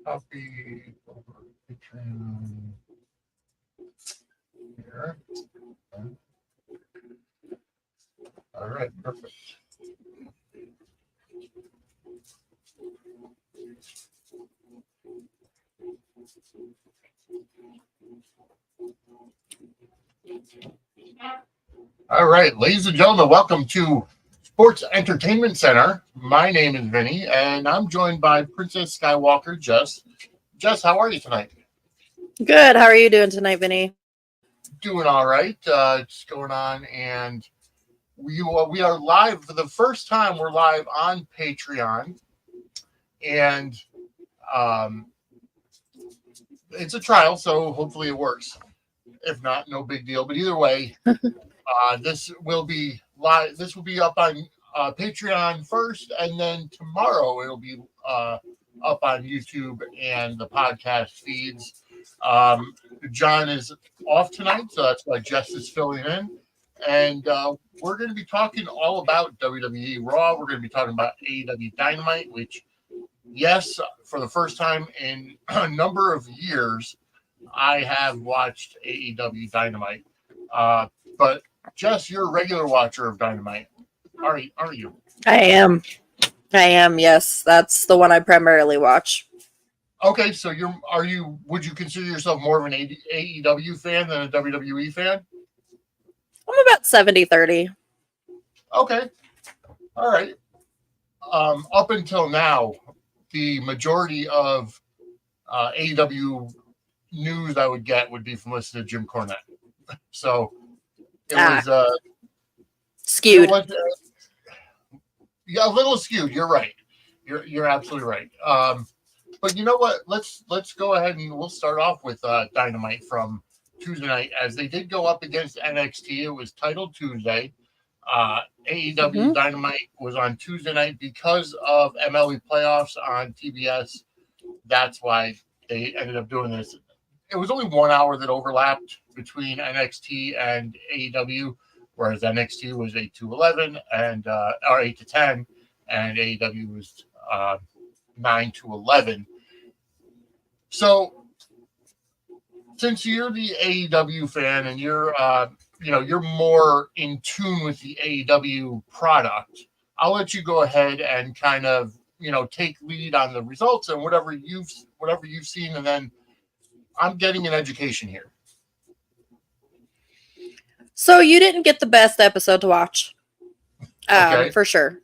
Copy over Patreon here. All right, perfect. All right, ladies and gentlemen, welcome to Sports Entertainment Center. My name is Vinnie, and I'm joined by Princess Skywalker, Jess. Jess, how are you tonight? Good. How are you doing tonight, Vinnie? Doing all right. Just going on, and we are live for the first time. We're live on Patreon, and it's a trial, so hopefully it works. If not, no big deal. But either way, this will be live. This will be up on Patreon first, and then tomorrow it'll be up on YouTube and the podcast feeds. John is off tonight, so that's why Jess is filling in. And we're going to be talking all about WWE Raw. We're going to be talking about AEW Dynamite, which, yes, for the first time in a number of years, I have watched AEW Dynamite. But Jess, you're a regular watcher of Dynamite, aren't you? I am. Yes, that's the one I primarily watch. Okay, so would you consider yourself more of an AEW fan than a WWE fan? I'm about 70-30. Okay. All right. Up until now, the majority of AEW news I would get would be from listening to Jim Cornette. So it was skewed. Yeah, a little skewed. You're right. You're absolutely right. But you know what? Let's go ahead and we'll start off with Dynamite from Tuesday night, as they did go up against NXT. It was titled Tuesday. AEW Dynamite was on Tuesday night because of MLB playoffs on TBS. That's why they ended up doing this. It was only 1 hour that overlapped between NXT and AEW, whereas NXT was 8 to 11 and or 8 to 10, and AEW was 9 to 11. So, since you're the AEW fan and you're you're more in tune with the AEW product, I'll let you go ahead and kind of take lead on the results and whatever you've seen, and then I'm getting an education here. So you didn't get the best episode to watch, Okay. for sure.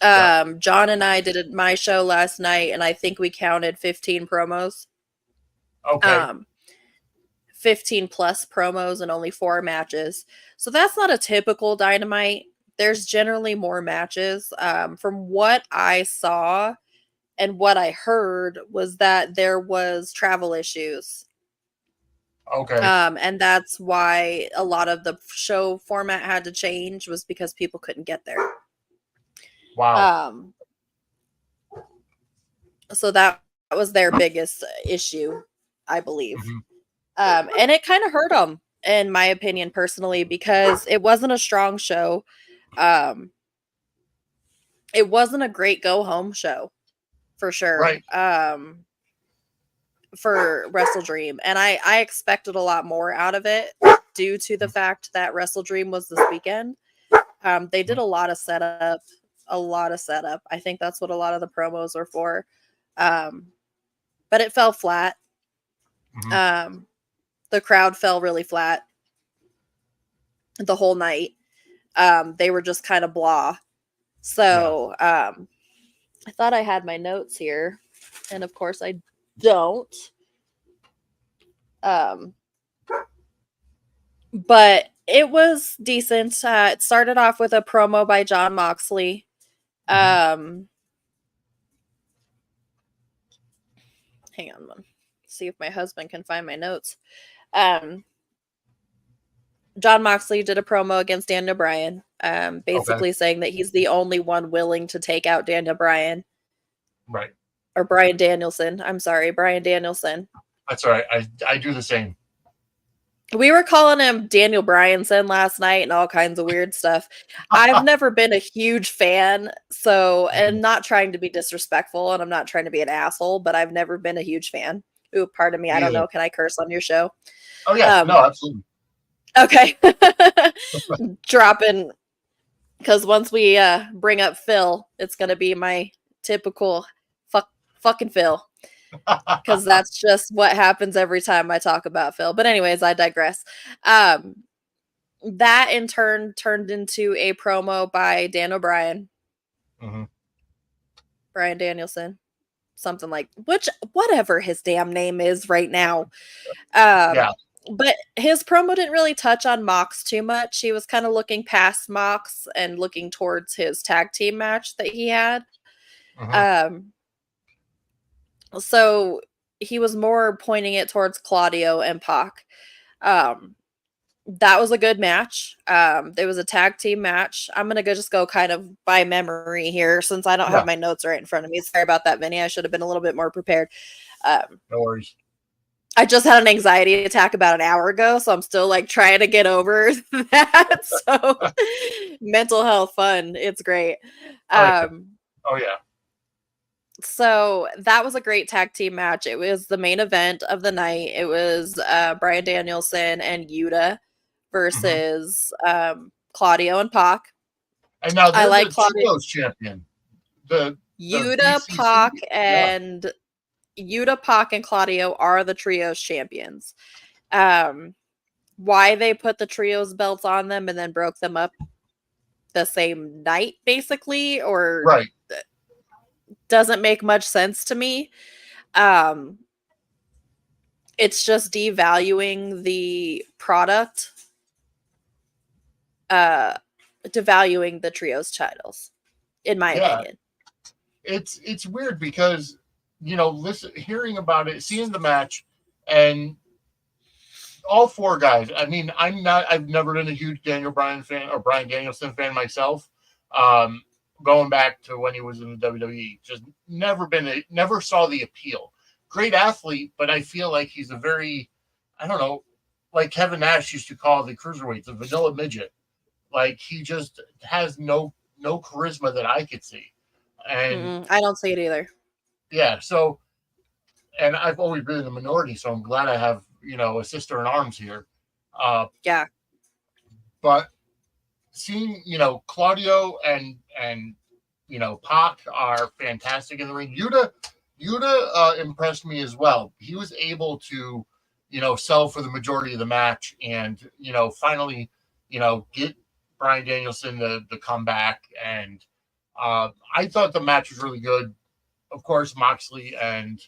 John and I did my show last night, and I think we counted 15 promos. Okay. 15 plus promos and only 4 matches. So that's not a typical Dynamite. There's generally more matches. From what I saw and what I heard was that there was travel issues. Okay. And that's why a lot of the show format had to change, was because people couldn't get there. Wow. So that was their biggest issue, I believe. And it kind of hurt them, in my opinion, personally, because it wasn't a strong show. It wasn't a great go home show, for sure. Right. For Wrestle Dream, and I expected a lot more out of it due to the fact that Wrestle Dream was this weekend. They did a lot of setup. I think that's what a lot of the promos were for. But it fell flat. The crowd fell really flat the whole night. They were just kind of blah. So I thought I had my notes here, and of course I don't. But it was decent. It started off with a promo by Jon Moxley. Hang on one see if my husband can find my notes. John Moxley did a promo against Daniel Bryan, basically saying that he's the only one willing to take out Daniel Bryan. Right. Or Bryan Danielson. I'm sorry, Bryan Danielson. That's all right. I do the same. We were calling him Daniel Bryanson last night and all kinds of weird stuff. I've never been a huge fan, so, and not trying to be disrespectful, and I'm not trying to be an asshole, but I've never been a huge fan. Ooh, pardon me. I don't know. Can I curse on your show? Oh, yeah. No, absolutely. Okay. Dropping, because once we bring up Phil, it's going to be my typical fucking Phil. Because that's just what happens every time I talk about Phil. But anyways, I digress. That in turn turned into a promo by Dan O'Brien. Mm-hmm. Bryan Danielson. Something like, whatever his damn name is right now. Yeah. But his promo didn't really touch on Mox too much. He was kind of looking past Mox and looking towards his tag team match that he had. Mm-hmm. So he was more pointing it towards Claudio and Pac. That was a good match. There was a tag team match. I'm going to just go kind of by memory here since I don't have my notes right in front of me. Sorry about that, Vinny. I should have been a little bit more prepared. No worries. I just had an anxiety attack about an hour ago, so I'm still like trying to get over that. So mental health fun. It's great. Oh, yeah. So that was a great tag team match. It was the main event of the night. It was Bryan Danielson and Yuta versus Claudio and Pac. And now they're the Trios champion. Yuta, Pac, and Yuta, Pac, and Claudio are the Trios champions. Why they put the Trios belts on them and then broke them up the same night, basically, or right, doesn't make much sense to me. It's just devaluing the product, devaluing the Trios titles, in my opinion. It's weird because, hearing about it, seeing the match, and all four guys. I mean, I've never been a huge Daniel Bryan fan or Bryan Danielson fan myself. Going back to when he was in the WWE, just never saw the appeal. Great athlete, but I feel like he's a very, I don't know, like Kevin Nash used to call the cruiserweights a vanilla midget. Like he just has no charisma that I could see. And I don't see it either. Yeah. So, and I've always been in the minority, so I'm glad I have, a sister in arms here. Yeah. But seeing, Claudio and Pac are fantastic in the ring. Yuta impressed me as well. He was able to, sell for the majority of the match and, finally, get Bryan Danielson the comeback. And I thought the match was really good. Of course, Moxley and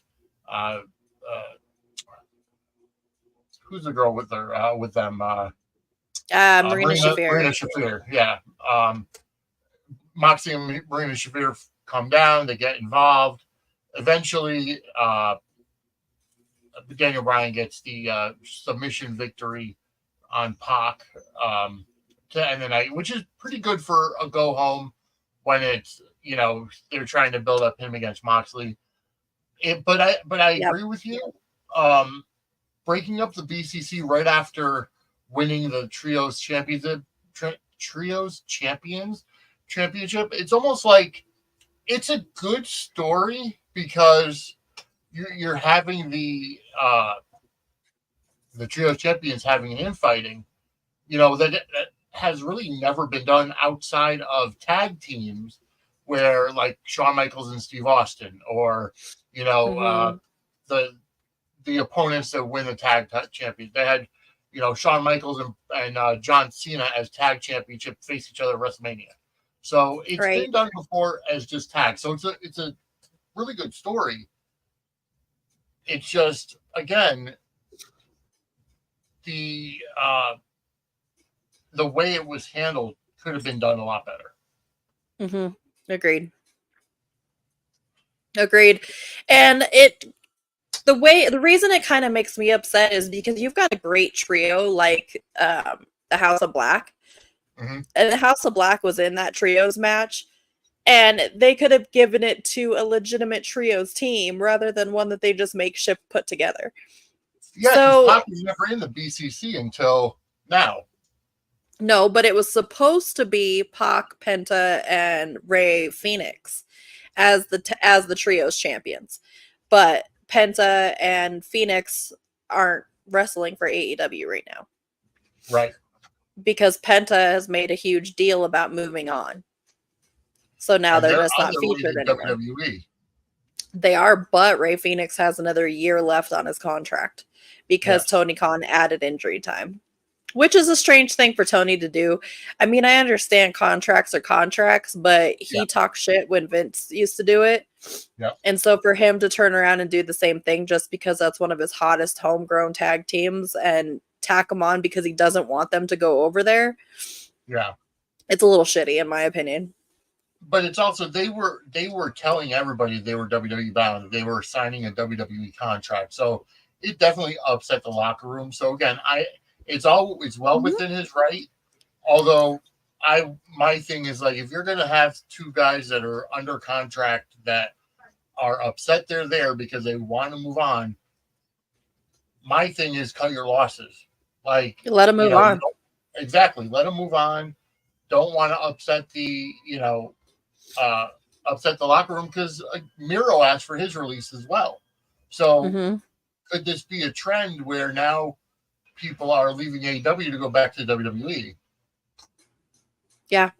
who's the girl with them? Marina Shafir. Marina Shafir, yeah. Moxley and Marina Shafir come down. They get involved. Eventually, Daniel Bryan gets the submission victory on Pac to end the night, which is pretty good for a go home when it's they're trying to build up him against Moxley. But I agree with you. Breaking up the BCC right after winning the Trios Championship, it's almost like it's a good story because you're having the Trios Champions having an infighting, that has really never been done outside of tag teams where like Shawn Michaels and Steve Austin or, the opponents that win the tag champions. They had, Shawn Michaels and John Cena as tag championship face each other at WrestleMania. So it's been done before as just tag. So it's a really good story. It's just, again, the way it was handled could have been done a lot better. Agreed. And The reason it kind of makes me upset is because you've got a great trio like the House of Black, Mm-hmm. and the House of Black was in that trios match, and they could have given it to a legitimate trios team rather than one that they just makeshift put together. Yeah, because So Pac was never in the BCC until now. no, but it was supposed to be Pac, Penta, and Ray Phoenix as the trios champions, but Penta and Phoenix aren't wrestling for AEW right now Right. because Penta has made a huge deal about moving on. So now And they're they're just on not their way featured to anymore. WWE. They are, but Ray Phoenix has another year left on his contract because Yes. Tony Khan added injury time, which is a strange thing for Tony to do. I mean, I understand contracts are contracts, but he talked shit when Vince used to do it. Yep. And so for him to turn around and do the same thing just because that's one of his hottest homegrown tag teams and tack them on because he doesn't want them to go over there. Yeah. It's a little shitty in my opinion. But it's also they were telling everybody they were WWE bound. They were signing a WWE contract. So it definitely upset the locker room. So again, it's well within his right. Although my thing is like if you're gonna have two guys that are under contract that are upset they're there because they want to move on, my thing is cut your losses. Like Let him move on. Exactly. Let them move on. Don't want to upset upset the locker room because Miro asked for his release as well. So could this be a trend where now people are leaving AEW to go back to WWE? Yeah.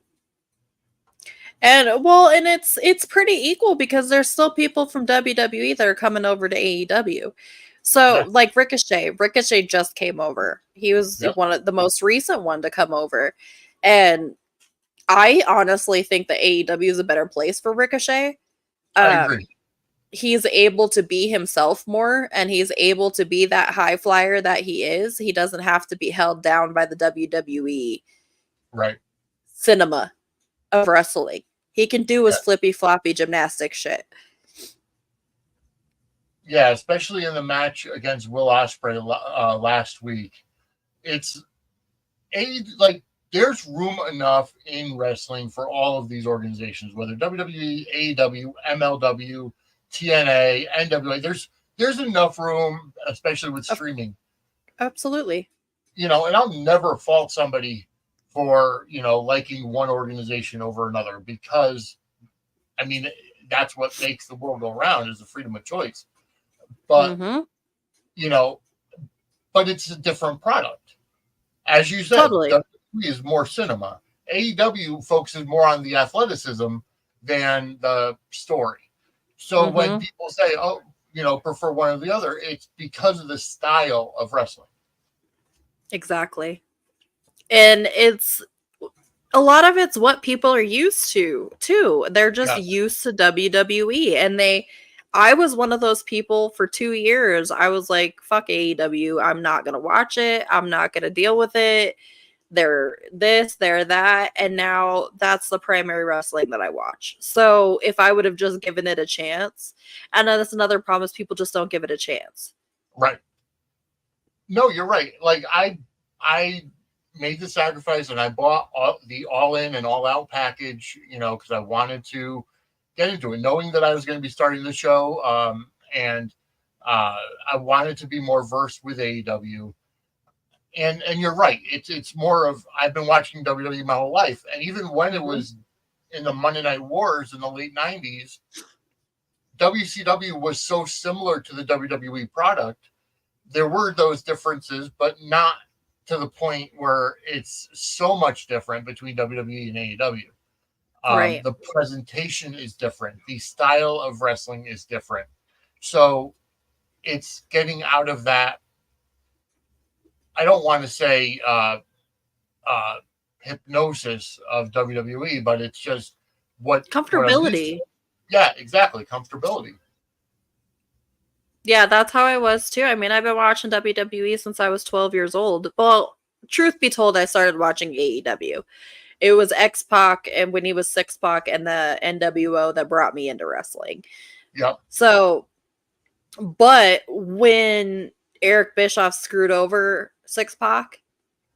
And and it's pretty equal because there's still people from WWE that are coming over to AEW. So like Ricochet just came over. He was one of the most recent one to come over. And I honestly think that AEW is a better place for Ricochet. I agree. He's able to be himself more and he's able to be that high flyer that he is. He doesn't have to be held down by the WWE cinema of wrestling. He can do his flippy floppy gymnastic shit. Yeah, especially in the match against Will Ospreay last week. It's there's room enough in wrestling for all of these organizations, whether WWE, AEW, MLW, TNA, NWA. There's enough room, especially with streaming. Absolutely. And I'll never fault somebody for, liking one organization over another because, I mean, that's what makes the world go round is the freedom of choice. But, but it's a different product. As you said, WWE is more cinema. AEW focuses more on the athleticism than the story. So when people say, oh, prefer one or the other, it's because of the style of wrestling. Exactly. And a lot of it's what people are used to, too. They're just used to WWE. And I was one of those people for 2 years. I was like, fuck AEW. I'm not going to watch it. I'm not going to deal with it. They're this, they're that. And now that's the primary wrestling that I watch. So if I would have just given it a chance, and that's another problem is people just don't give it a chance. Right. No, you're right. Like I made the sacrifice and I bought the all-in and all-out package, because I wanted to get into it, knowing that I was going to be starting the show. And I wanted to be more versed with AEW. And you're right. It's more of I've been watching WWE my whole life. And even when it was in the Monday Night Wars in the late 90s, WCW was so similar to the WWE product. There were those differences, but not to the point where it's so much different between WWE and AEW. The presentation is different. The style of wrestling is different. So it's getting out of that. I don't want to say hypnosis of WWE, but it's just comfortability. Yeah, exactly. Comfortability. Yeah, that's how I was too. I mean, I've been watching WWE since I was 12 years old. Well, truth be told, I started watching AEW. It was X-Pac and when he was 6-Pac and the NWO that brought me into wrestling. Yep. So But when Eric Bischoff screwed over Six Pac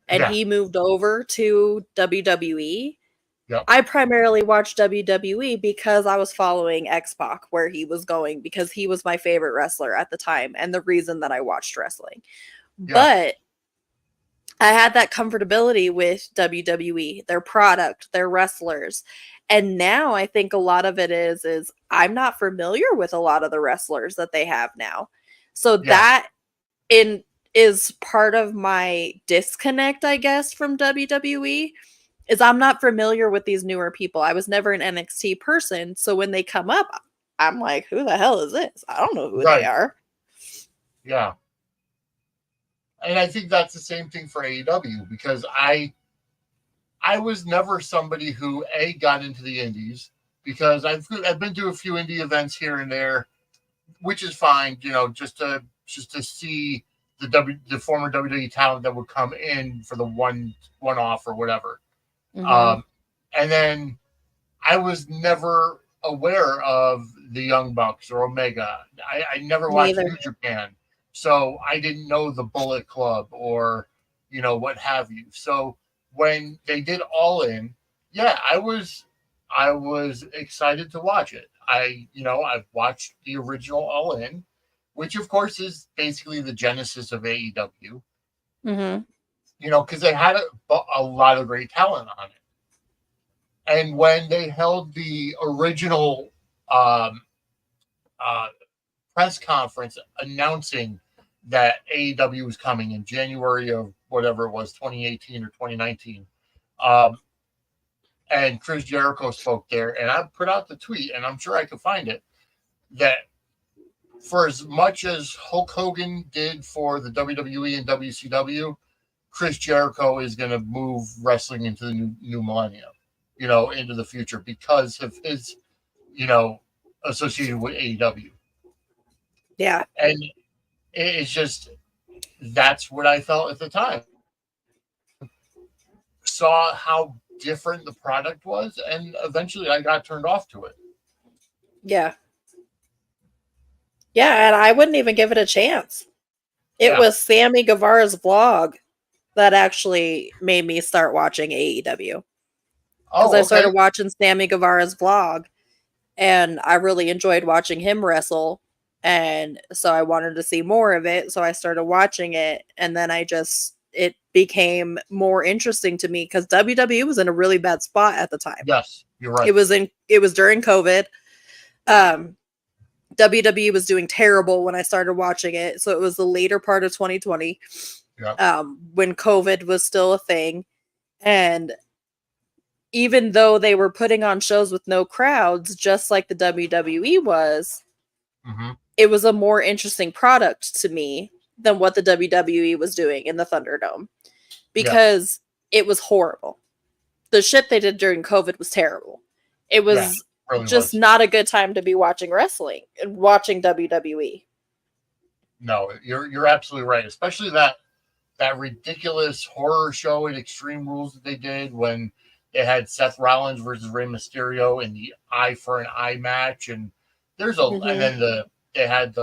and Yeah. he moved over to WWE, Yep. I primarily watched WWE because I was following X Pac where he was going because he was my favorite wrestler at the time and the reason that I watched wrestling. Yeah. But I had that comfortability with WWE, their product, their wrestlers. And now I think a lot of it is I'm not familiar with a lot of the wrestlers that they have now. So Yeah. that in is part of my disconnect, I guess, from WWE is I'm not familiar with these newer people. I was never an NXT person, so when they come up, I'm like, who the hell is this? I don't know who they Right. are. Yeah. And I think that's the same thing for AEW because I was never somebody who got into the indies because I've been to a few indie events here and there, which is fine, just to see the former WWE talent that would come in for the one off or whatever. Mhm. And then I was never aware of the Young Bucks or Omega. I never Me watched either. New Japan, so I didn't know the Bullet Club or what have you. So when they did All In, yeah, I was excited to watch it. I've watched the original All In, which of course is basically the genesis of AEW. Mhm. Because they had a lot of great talent on it. And when they held the original um, uh, press conference announcing that AEW was coming in January of whatever it was, 2018 or 2019, and Chris Jericho spoke there, and I put out the tweet, and I'm sure I could find it, that for as much as Hulk Hogan did for the WWE and WCW, Chris Jericho is going to move wrestling into the new millennium, into the future because of his, associated with AEW. Yeah. And it's just, that's what I felt at the time. Saw how different the product was, and eventually I got turned off to it. Yeah. Yeah, and I wouldn't even give it a chance. It Yeah. was Sammy Guevara's vlog that actually made me start watching AEW. Because I Oh, okay. started watching Sammy Guevara's vlog and I really enjoyed watching him wrestle. And so I wanted to see more of it. So I started watching it. And then it became more interesting to me because WWE was in a really bad spot at the time. Yes, you're right. It was during COVID. WWE was doing terrible when I started watching it. So it was the later part of 2020, Yeah. when COVID was still a thing. And even though they were putting on shows with no crowds, just like the WWE was, Mm-hmm. it was a more interesting product to me than what the WWE was doing in the Thunderdome Yes. because it was horrible. The shit they did during COVID was terrible. It Yeah, was really just was. not a good time to be watching wrestling and watching WWE. No, you're absolutely right. Especially that ridiculous horror show at Extreme Rules that they did when they had Seth Rollins versus Rey Mysterio in the eye for an eye match, and and Mm-hmm. then they had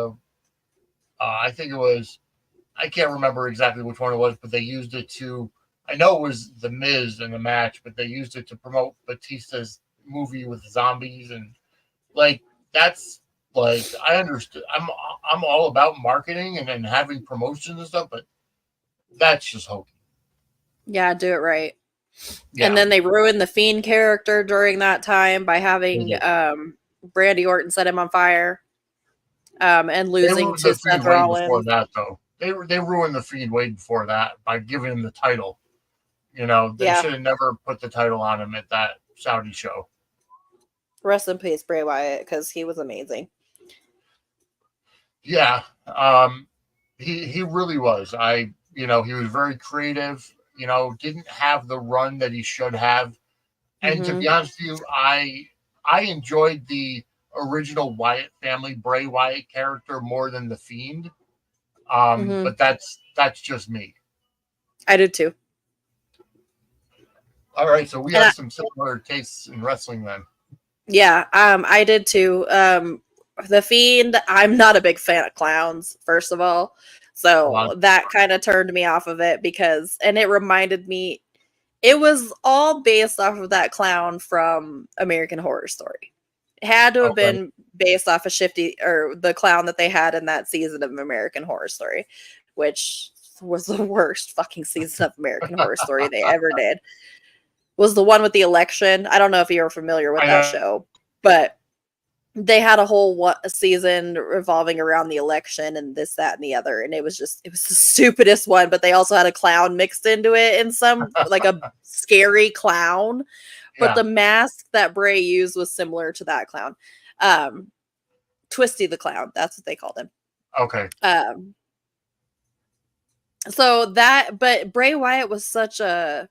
I think it was, I can't remember exactly which one it was, but they used it to, I know it was the Miz in the match, but they used it to promote Batista's movie with zombies, and like that's like I understood. I'm all about marketing and having promotions and stuff, but that's just hokey. Yeah, do it right. And Yeah, then they ruined the Fiend character during that time by they having did. Brandy Orton set him on fire, and They losing ruined to the feed Seth way before Rollins. that, though. They ruined the feed way before that by giving him the title. They Yeah. should have never put the title on him at that Saudi show. Rest in peace, Bray Wyatt, because he was amazing. Yeah, he really was. He was very creative. Didn't have the run that he should have. And to Mm-hmm. be honest with you, I enjoyed the original Wyatt family, Bray Wyatt character more than the Fiend. Mm-hmm. But that's just me. I did too. All right, so we And have some similar tastes in wrestling then. yeah, I did too. The Fiend, I'm not a big fan of clowns, first of all. So that kind of turned me off of it and it reminded me, it was all based off of that clown from American Horror Story. It had to have been based off of the clown that they had in that season of American Horror Story, which was the worst fucking season of American Horror Story they ever did. Was the one with the election. I don't know if you're familiar with that show, but they had a whole season revolving around the election and this, that, and the other. And it was the stupidest one, but they also had a clown mixed into it in some, like a scary clown. But the mask that Bray used was similar to that clown. Twisty the Clown. That's what they called him. Okay. But Bray Wyatt was such a,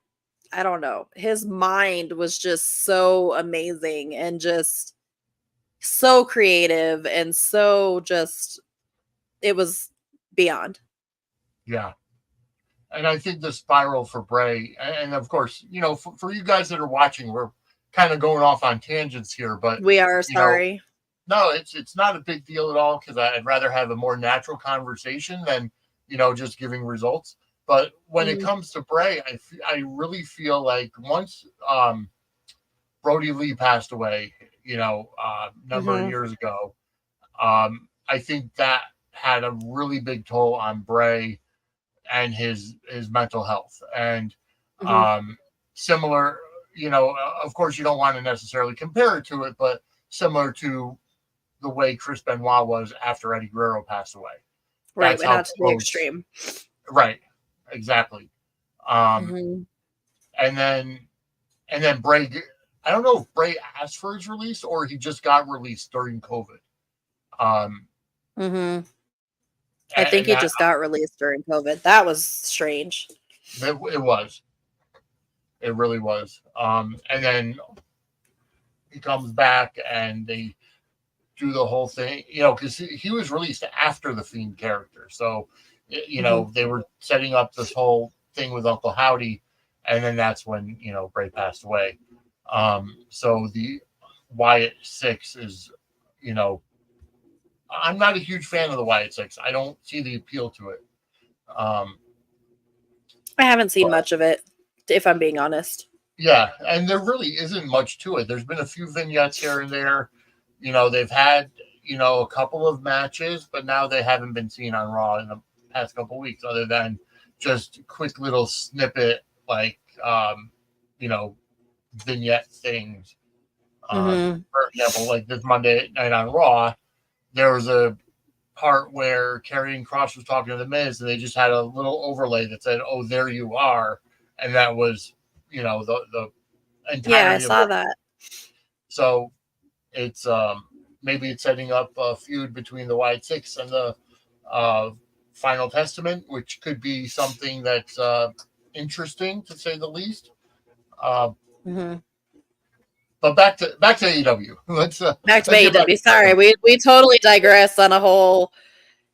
I don't know, his mind was just so amazing and just so creative and so just, it was beyond. Yeah. And I think the spiral for Bray, and of course, for you guys that are watching, we're kind of going off on tangents here, but we are sorry. No, it's not a big deal at all, because I'd rather have a more natural conversation than, just giving results. But when it comes to Bray, I really feel like once Brody Lee passed away, number of years ago, I think that had a really big toll on Bray and his mental health. And similar, of course, you don't want to necessarily compare it to it, but similar to the way Chris Benoit was after Eddie Guerrero passed away. Right, went out to the extreme. Right, exactly. And then Bray, I don't know if Bray asked for his release or he just got released during COVID. I think he just got released during COVID. That was strange. It was. It really was. And then he comes back and they do the whole thing, because he was released after the Fiend character. So, they were setting up this whole thing with Uncle Howdy. And then that's when, Bray passed away. So the Wyatt 6 is, I'm not a huge fan of the Wyatt 6. I don't see the appeal to it. I haven't seen much of it, if I'm being honest. Yeah, and there really isn't much to it. There's been a few vignettes here and there. They've had, a couple of matches, but now they haven't been seen on Raw in the past couple of weeks, other than just quick little snippet, like, vignette things. For example, like this Monday night on Raw, there was a part where Karrion Kross was talking to The Miz, and they just had a little overlay that said, "Oh, there you are," and that was, the entirety. Yeah, I saw that. So it's maybe it's setting up a feud between the Wyatt 6 and the Final Testament, which could be something that's interesting, to say the least. But back to AEW. Back to AEW. Sorry, we totally digressed on a whole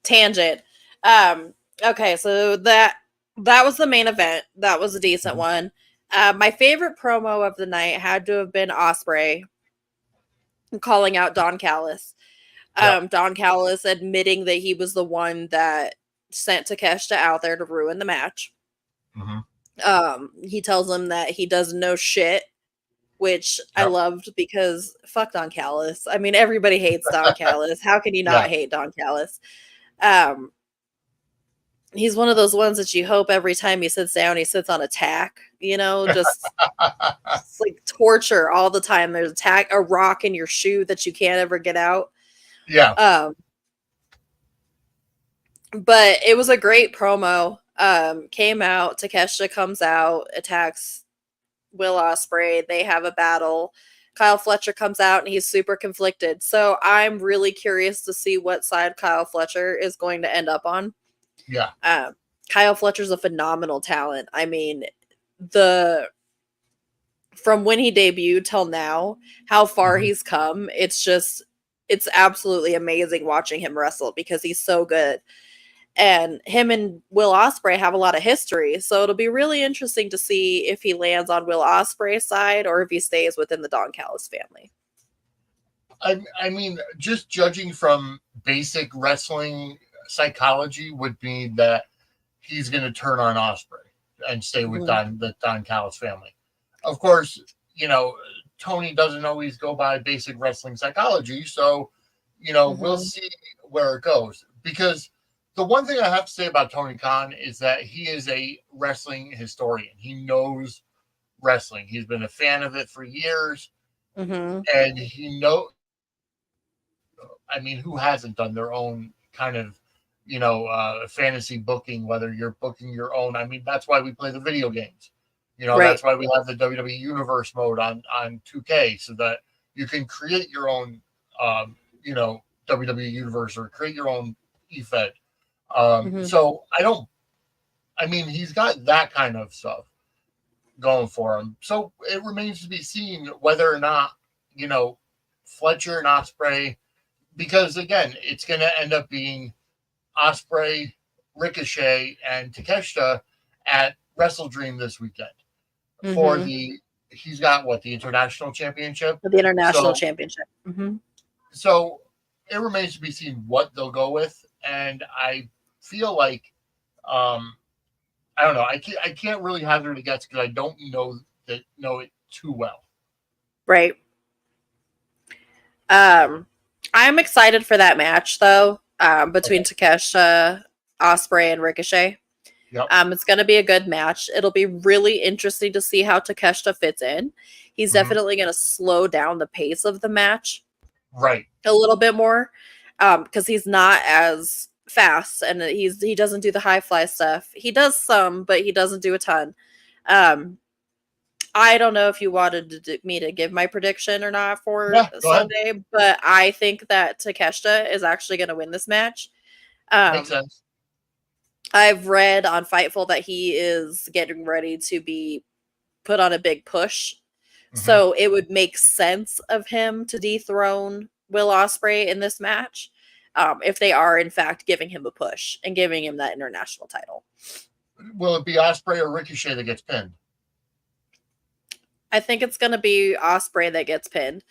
tangent. Okay, so that was the main event. That was a decent one. My favorite promo of the night had to have been Ospreay calling out Don Callis. Don Callis admitting that he was the one that sent Takeshita out there to ruin the match. He tells him that he doesn't know shit, which I loved, because fuck Don Callis. I mean, everybody hates Don Callis. How can you not hate Don Callis? He's one of those ones that you hope every time he sits down, he sits on a tack, just it's like torture all the time. There's a rock in your shoe that you can't ever get out. Yeah. But it was a great promo. Came out, Takeshita comes out, attacks Will Ospreay. They have a battle. Kyle Fletcher comes out and he's super conflicted. So I'm really curious to see what side Kyle Fletcher is going to end up on. Yeah. Kyle Fletcher's a phenomenal talent. I mean, from when he debuted till now, how far he's come, it's absolutely amazing watching him wrestle, because he's so good. And him and Will Ospreay have a lot of history, so it'll be really interesting to see if he lands on Will Ospreay's side or if he stays within the Don Callis family. I mean, just judging from basic wrestling psychology would be that he's going to turn on Osprey and stay with the Don Callis family. Of course, Tony doesn't always go by basic wrestling psychology, so we'll see where it goes. Because the one thing I have to say about Tony Khan is that he is a wrestling historian. He knows wrestling. He's been a fan of it for years, and he knows. I mean, who hasn't done their own kind of, fantasy booking, whether you're booking your own. I mean, that's why we play the video games. Right. That's why we have the WWE Universe mode on 2K, so that you can create your own, WWE Universe or create your own eFed. So he's got that kind of stuff going for him. So it remains to be seen whether or not, Fletcher and Osprey, because again, it's going to end up being Osprey, Ricochet, and Takeshita at Wrestle Dream this weekend for he's got the International Championship? The International Championship. So it remains to be seen what they'll go with. And I feel like, I don't know. I can't really hazard a guess because I don't know it too well. Right. I'm excited for that match though. Between Takeshita, Osprey, and Ricochet. Yep. It's going to be a good match. It'll be really interesting to see how Takeshita fits in. He's definitely going to slow down the pace of the match, right, a little bit more, because he's not as fast and he doesn't do the high fly stuff. He does some, but he doesn't do a ton. I don't know if you wanted me to give my prediction or not for Sunday, but I think that Takeshita is actually going to win this match. Makes sense. I've read on Fightful that he is getting ready to be put on a big push. So it would make sense of him to dethrone Will Ospreay in this match if they are, in fact, giving him a push and giving him that international title. Will it be Ospreay or Ricochet that gets pinned? I think it's going to be Ospreay that gets pinned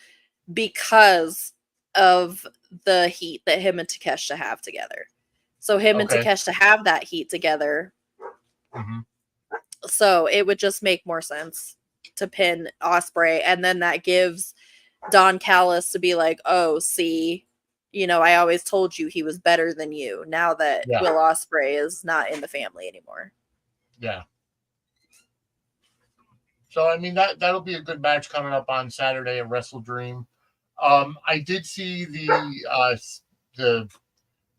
because of the heat that him and Takeshita have together. So him and Takeshita have that heat together. So it would just make more sense to pin Ospreay, and then that gives Don Callis to be like, oh, see, I always told you he was better than you now that Will Ospreay is not in the family anymore. Yeah. So, I mean, that'll be a good match coming up on Saturday at Wrestle Dream. I did see they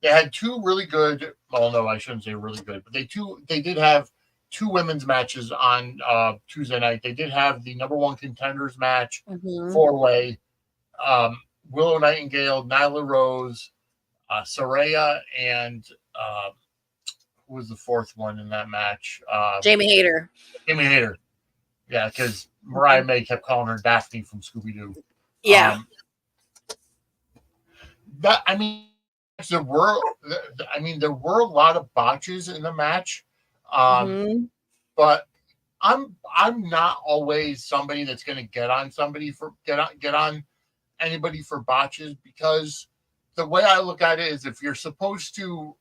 had two really good. Well, no, I shouldn't say really good, but they did have two women's matches on Tuesday night. They did have the number one contenders match, 4-way. Willow Nightingale, Nyla Rose, Saraya, and who was the fourth one in that match? Jamie Hayter. Jamie Hayter. Yeah, because Mariah May kept calling her Daphne from Scooby-Doo. Yeah. There were a lot of botches in the match. But I'm not always somebody that's going to get on anybody for botches, because the way I look at it is, if you're supposed to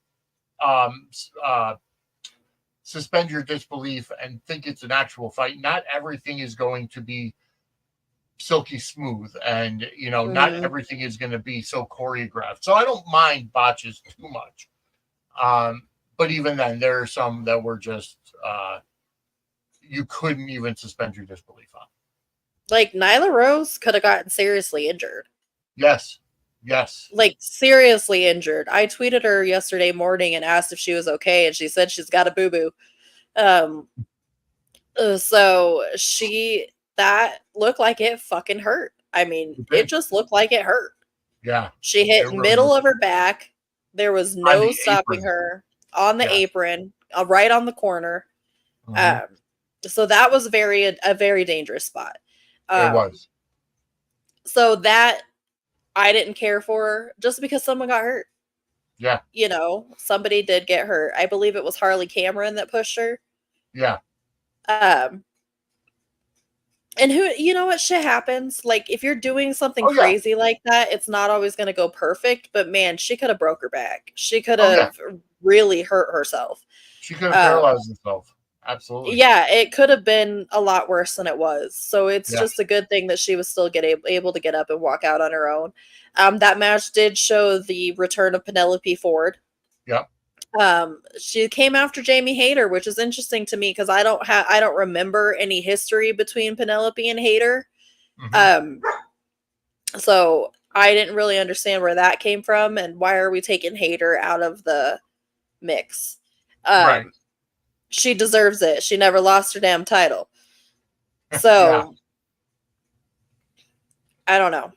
suspend your disbelief and think it's an actual fight, not everything is going to be silky smooth, and not everything is going to be so choreographed. So I don't mind botches too much. But even then, there are some that were just you couldn't even suspend your disbelief on. Like Nyla Rose could have gotten seriously injured. Yes. Like seriously injured. I tweeted her yesterday morning and asked if she was okay, and she said she's got a boo-boo. So that looked like it fucking hurt. I mean, it just looked like it hurt. Yeah. She hit middle of her back. There was no stopping her on the apron, right on the corner. So that was a very dangerous spot. It was. So that I didn't care for, just because someone got hurt. Yeah. Somebody did get hurt. I believe it was Harley Cameron that pushed her. Yeah. And who, you know what, shit happens. Like, if you're doing something Oh yeah, crazy like that, it's not always going to go perfect. But man, she could have broke her back. She could oh yeah. have really hurt herself. She could have Um, paralyzed herself. Absolutely. yeah, it could have been a lot worse than it was. So it's Yeah. just a good thing that she was still able to get up and walk out on her own. That match did show the return of Penelope Ford. Yep. She came after Jamie Hayter, which is interesting to me because I don't remember any history between Penelope and Hayter. Hmm. Um, so I didn't really understand where that came from and why are we taking Hayter out of the mix. Right. She deserves it. She never lost her damn title. Yeah. So I don't know.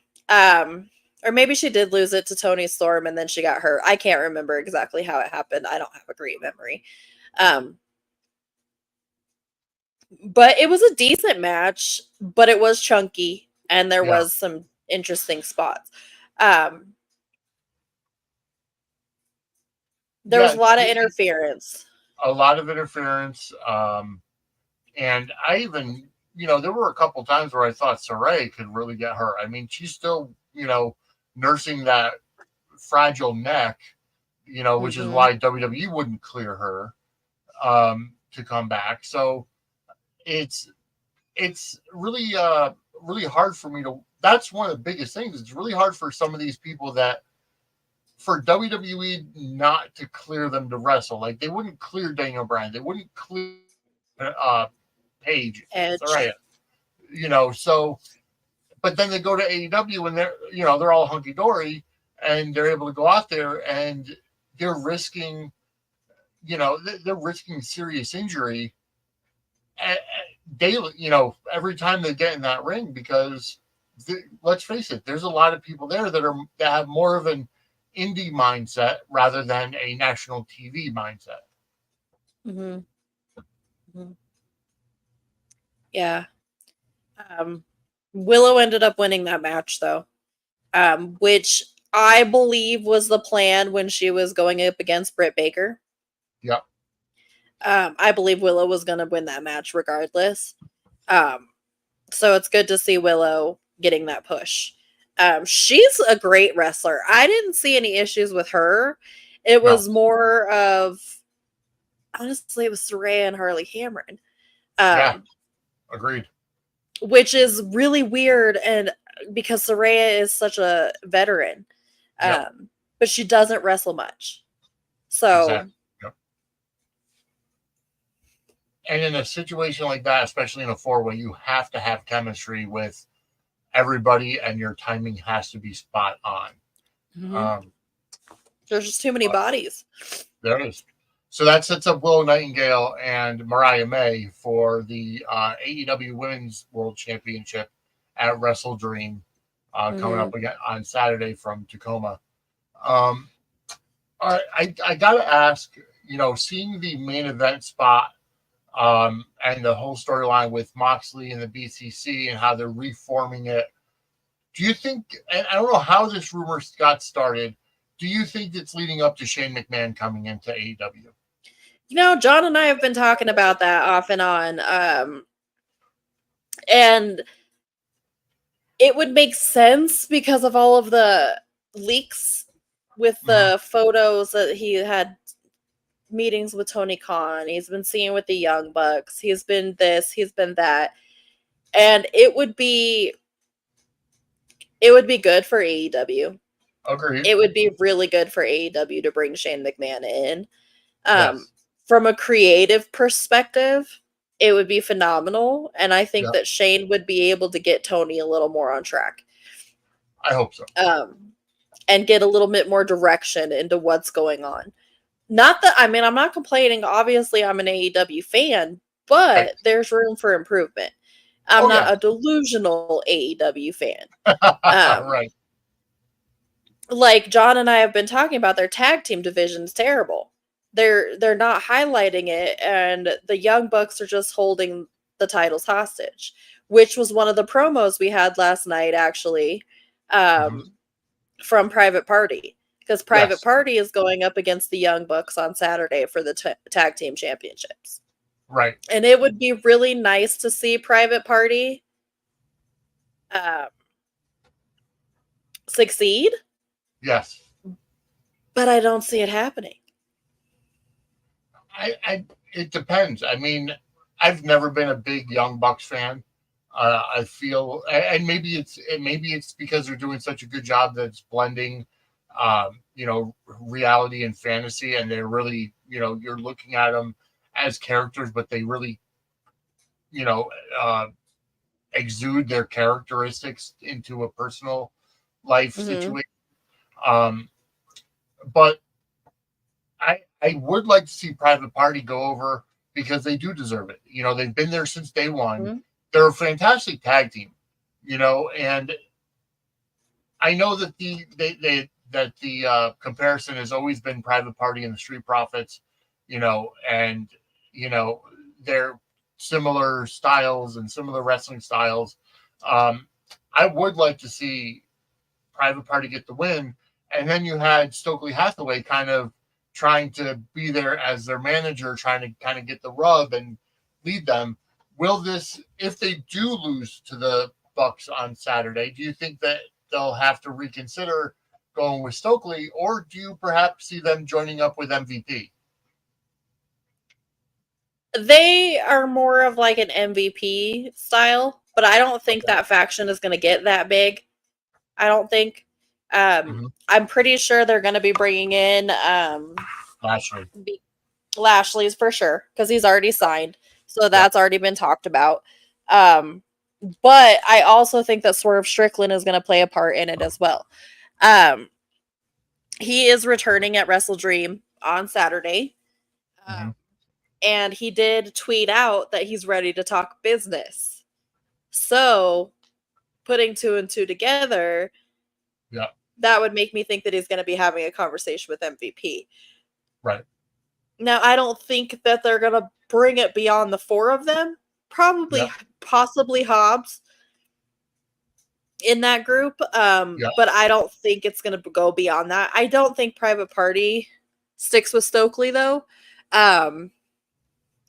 Or maybe she did lose it to Tony Storm and then she got hurt. I can't remember exactly how it happened. I don't have a great memory. Um, but it was a decent match, but it was chunky and there Yeah. was some interesting spots. Um, there was Yeah. a lot of interference. A lot of interference. And I even, there were a couple times where I thought Saray could really get hurt. I mean, she's still, nursing that fragile neck, which is Hmm. why WWE wouldn't clear her to come back. So it's really really hard for me to. That's one of the biggest things. It's really hard for some of these people that for WWE not to clear them to wrestle. Like they wouldn't clear Daniel Bryan. They wouldn't clear uh Paige. Edge. Soraya. So but then they go to AEW and they're all hunky dory and they're able to go out there and they're risking they're risking serious injury daily, every time they get in that ring because let's face it, there's a lot of people there that have more of an indie mindset rather than a national TV mindset. Hmm. Hmm. Yeah. Um, Willow ended up winning that match though, which I believe was the plan when she was going up against Britt Baker. Yeah. I believe Willow was going to win that match regardless. Um, so it's good to see Willow getting that push. She's a great wrestler. I didn't see any issues with her. It No. was more of, honestly, it was Saraya and Harley Cameron. Yeah. Um, Agreed. which is really weird and because Saraya is such a veteran. Yep. But she doesn't wrestle much. So Exactly. Yep. And in a situation like that, especially in a four-way, you have to have chemistry with everybody, and your timing has to be spot on. mhm, Um, there's just too many bodies. there it is. So that sets up Willow Nightingale and Mariah May for the AEW Women's World Championship at Wrestle Dream coming Mhm. up again on Saturday from Tacoma. Um, all right, I got to ask, seeing the main event spot and the whole storyline with Moxley and the BCC and how they're reforming it. Do you think, and I don't know how this rumor got started, do you think it's leading up to Shane McMahon coming into AEW? John and I have been talking about that off and on. And it would make sense because of all of the leaks with Mm-hmm. the photos that he had meetings with Tony Khan. He's been seeing with the Young Bucks. He's been this, he's been that. And it would be good for AEW. Agreed. It would be really good for AEW to bring Shane McMahon in. Um, Yes. from a creative perspective, it would be phenomenal. And I think Yep. that Shane would be able to get Tony a little more on track. I hope so. And get a little bit more direction into what's going on. Not that, I mean, I'm not complaining. Obviously, I'm an AEW fan, Right. but there's room for improvement. I'm Oh, not yeah. a delusional AEW fan. Um, Right. like John and I have been talking about, their tag team division's terrible. They're not highlighting it, and the Young Bucks are just holding the titles hostage, which was one of the promos we had last night, actually, Mm-hmm. from Private Party, because Private Yes. Party is going up against the Young Bucks on Saturday for the tag team championships. Right. And it would be really nice to see Private Party um, succeed, Yes. but I don't see it happening. It depends. I mean, I've never been a big Young Bucks fan. I feel, and maybe it's because they're doing such a good job that it's blending, reality and fantasy, and they're really, you're looking at them as characters, but they really, you know, uh, exude their characteristics into a personal life Mm-hmm. situation. Um, but I would like to see Private Party go over because they do deserve it. They've been there since day one. Mm-hmm. They're a fantastic tag team. And I know that the comparison has always been Private Party and the Street Profits. And they're similar styles and similar wrestling styles. I would like to see Private Party get the win, and then you had Stokely Hathaway kind of trying to be there as their manager, trying to kind of get the rub and lead them. Will this, if they do lose to the Bucks on Saturday, do you think that they'll have to reconsider going with Stokely, or do you perhaps see them joining up with MVP? They are more of like an MVP style, but I don't think Okay. that faction is going to get that big. I don't think. Mm-hmm. I'm pretty sure they're going to be bringing in Lashley. Lashley's for sure because he's already signed, so Yep. that's already been talked about. But I also think that Swerve Strickland is going to play a part in it as well. Um, he is returning at Wrestle Dream on Saturday. Mm-hmm. And he did tweet out that he's ready to talk business. So, putting two and two together, Yeah. that would make me think that he's going to be having a conversation with MVP. Right. Now, I don't think that they're going to bring it beyond the four of them. Probably, Yeah. possibly Hobbs in that group. Yeah. But I don't think it's going to go beyond that. I don't think Private Party sticks with Stokely, though.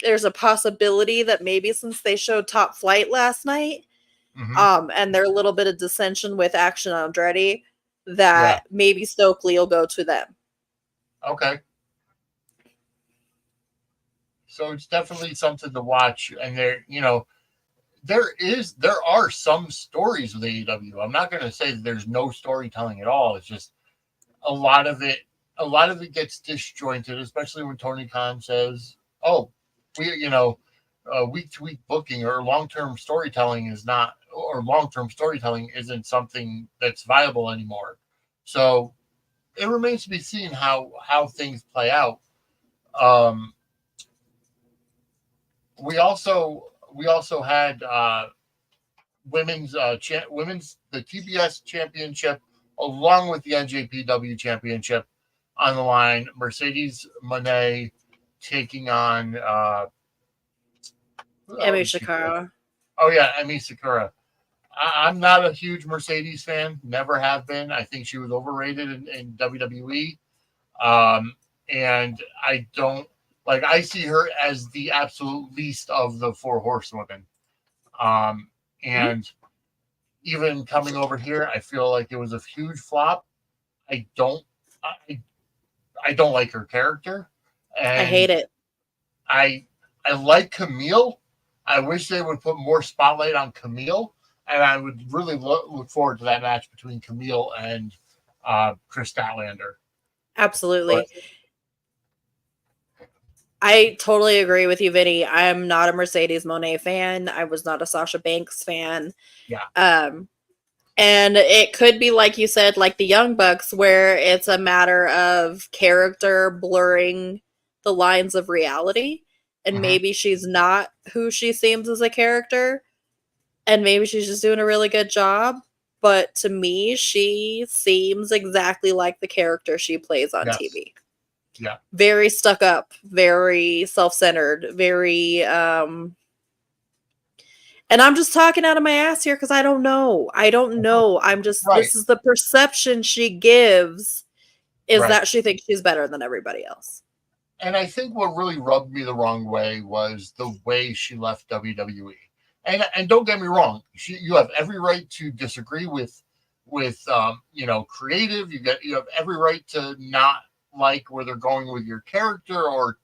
There's a possibility that maybe since they showed Top Flight last night, Mm-hmm. and there's a little bit of dissension with Action Andretti, Yeah. that maybe Stokely will go to them. Okay. So it's definitely something to watch, and there are some stories with AEW. I'm not going to say that there's no storytelling at all. It's just a lot of it gets disjointed, especially when Tony Khan says, "Oh, week to week booking or long term storytelling isn't something that's viable anymore." So it remains to be seen how things play out. Um, we also had women's the TBS championship along with the NJPW championship on the line. Mercedes Moné taking on Emi Shikara. Oh yeah, Emi Sakura. I'm not a huge Mercedes fan. Never have been. I think she was overrated in WWE. And I don't I see her as the absolute least of the four horsewomen. And even coming over here, I feel like it was a huge flop. I don't, I, I don't like her character, I hate and it. I, I like Camille. I wish they would put more spotlight on Camille, and I would really look forward to that match between Camille and Chris Statlander. Absolutely. But I totally agree with you, Vinny. I'm not a Mercedes Monet fan. I was not a Sasha Banks fan. yeah, Um, and it could be, like you said, like the Young Bucks, where it's a matter of character blurring the lines of reality. And hmm maybe she's not who she seems as a character. And maybe she's just doing a really good job. But to me, she seems exactly like the character she plays on yes, TV. yeah, Very stuck up, very self-centered, very and I'm just talking out of my ass here because I don't know. I don't know. I'm just right, this is the perception she gives is right. that she thinks she's better than everybody else. And I think what really rubbed me the wrong way was the way she left WWE. And don't get me wrong, you have every right to disagree with creative. You have every right to not like where they're going with your character, or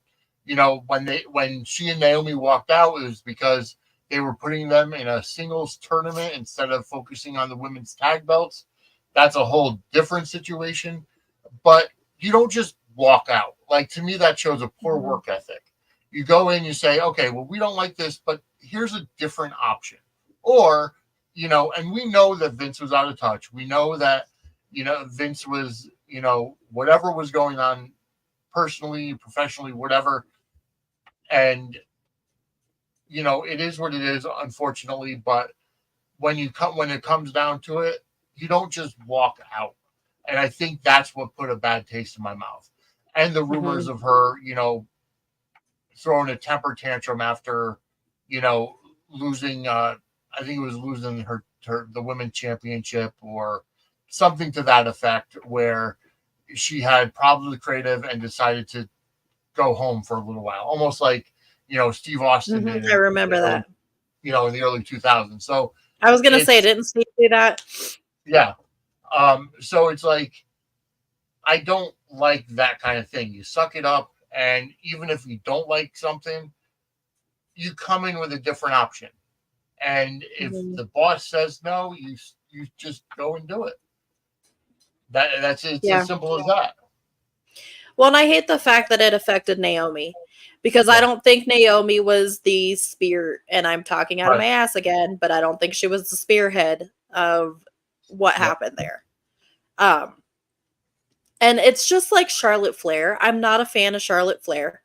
when she and Naomi walked out, it was because they were putting them in a singles tournament instead of focusing on the women's tag belts. That's a whole different situation. But you don't just walk out. Like, to me, that shows a poor work ethic. You go in, you say, okay, well, we don't like this, but here's a different option. Or, and we know that Vince was out of touch. We know that, Vince was, whatever was going on personally, professionally, whatever. And, it is what it is, unfortunately. But when it comes down to it, you don't just walk out. And I think that's what put a bad taste in my mouth. And the rumors of her, throwing a temper tantrum after, losing, I think it was losing the women's championship or something to that effect, where she had problems with creative and decided to go home for a little while, almost like, Steve Austin did. I remember that. In the early 2000s. So I was going to say, didn't Steve do that? Yeah. So it's like, I don't like that kind of thing. You suck it up, and even if you don't like something, you come in with a different option. And if the boss says no, you just go and do it. That's it. It's as simple as that. Well, and I hate the fact that it affected Naomi, because I don't think Naomi was the spear, and I'm talking out of my ass again, but I don't think she was the spearhead of what happened there. And it's just like Charlotte Flair. I'm not a fan of Charlotte Flair.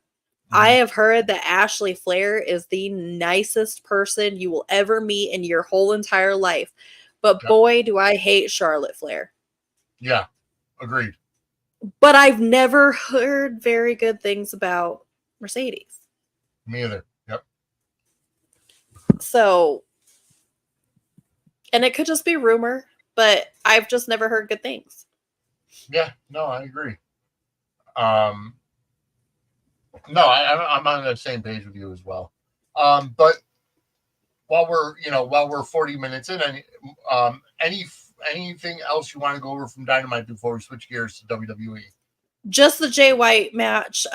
I have heard that Ashley Flair is the nicest person you will ever meet in your whole entire life. But boy, do I hate Charlotte Flair. Yeah, agreed. But I've never heard very good things about Mercedes. Me either. Yep. So, and it could just be rumor, but I've just never heard good things. Yeah, no, I agree. No, I'm on the same page with you as well. But while we're 40 minutes in, anything else you want to go over from Dynamite before we switch gears to WWE? Just the Jay White match.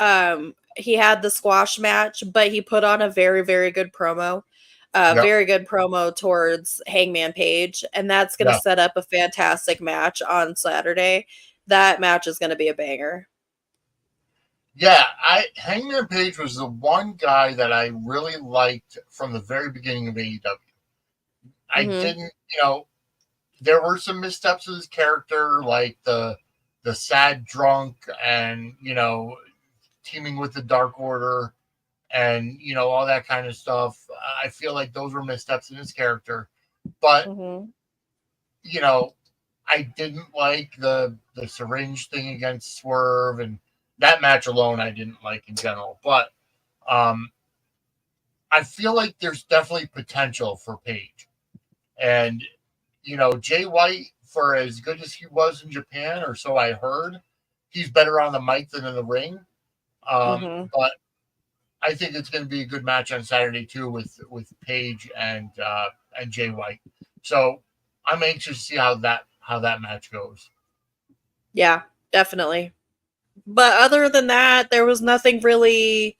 He had the squash match, but he put on a very, very good promo. Very good promo towards Hangman Page, and that's going to set up a fantastic match on Saturday. That match is going to be a banger. Yeah, Hangman Page was the one guy that I really liked from the very beginning of AEW. I didn't, there were some missteps of his character, like the sad drunk and, teaming with the Dark Order and, all that kind of stuff. I feel like those were missteps in his character. But, I didn't like the syringe thing against Swerve, and that match alone I didn't like in general. But I feel like there's definitely potential for Page. And, Jay White, for as good as he was in Japan, or so I heard, he's better on the mic than in the ring. But I think it's going to be a good match on Saturday too, with Page and Jay White. So I'm anxious to see how that match goes. Yeah, definitely. But other than that, there was nothing really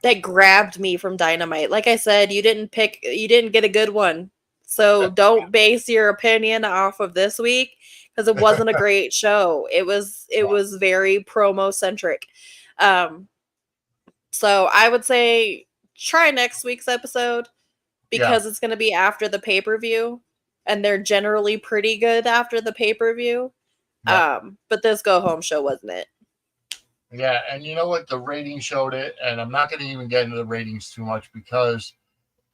that grabbed me from Dynamite. Like I said, you didn't get a good one. So don't base your opinion off of this week, because it wasn't a great show. It was very promo centric. So I would say try next week's episode, because it's going to be after the pay-per-view, and they're generally pretty good after the pay-per-view. But this go-home show wasn't it. Yeah, and you know what? The ratings showed it, and I'm not going to even get into the ratings too much because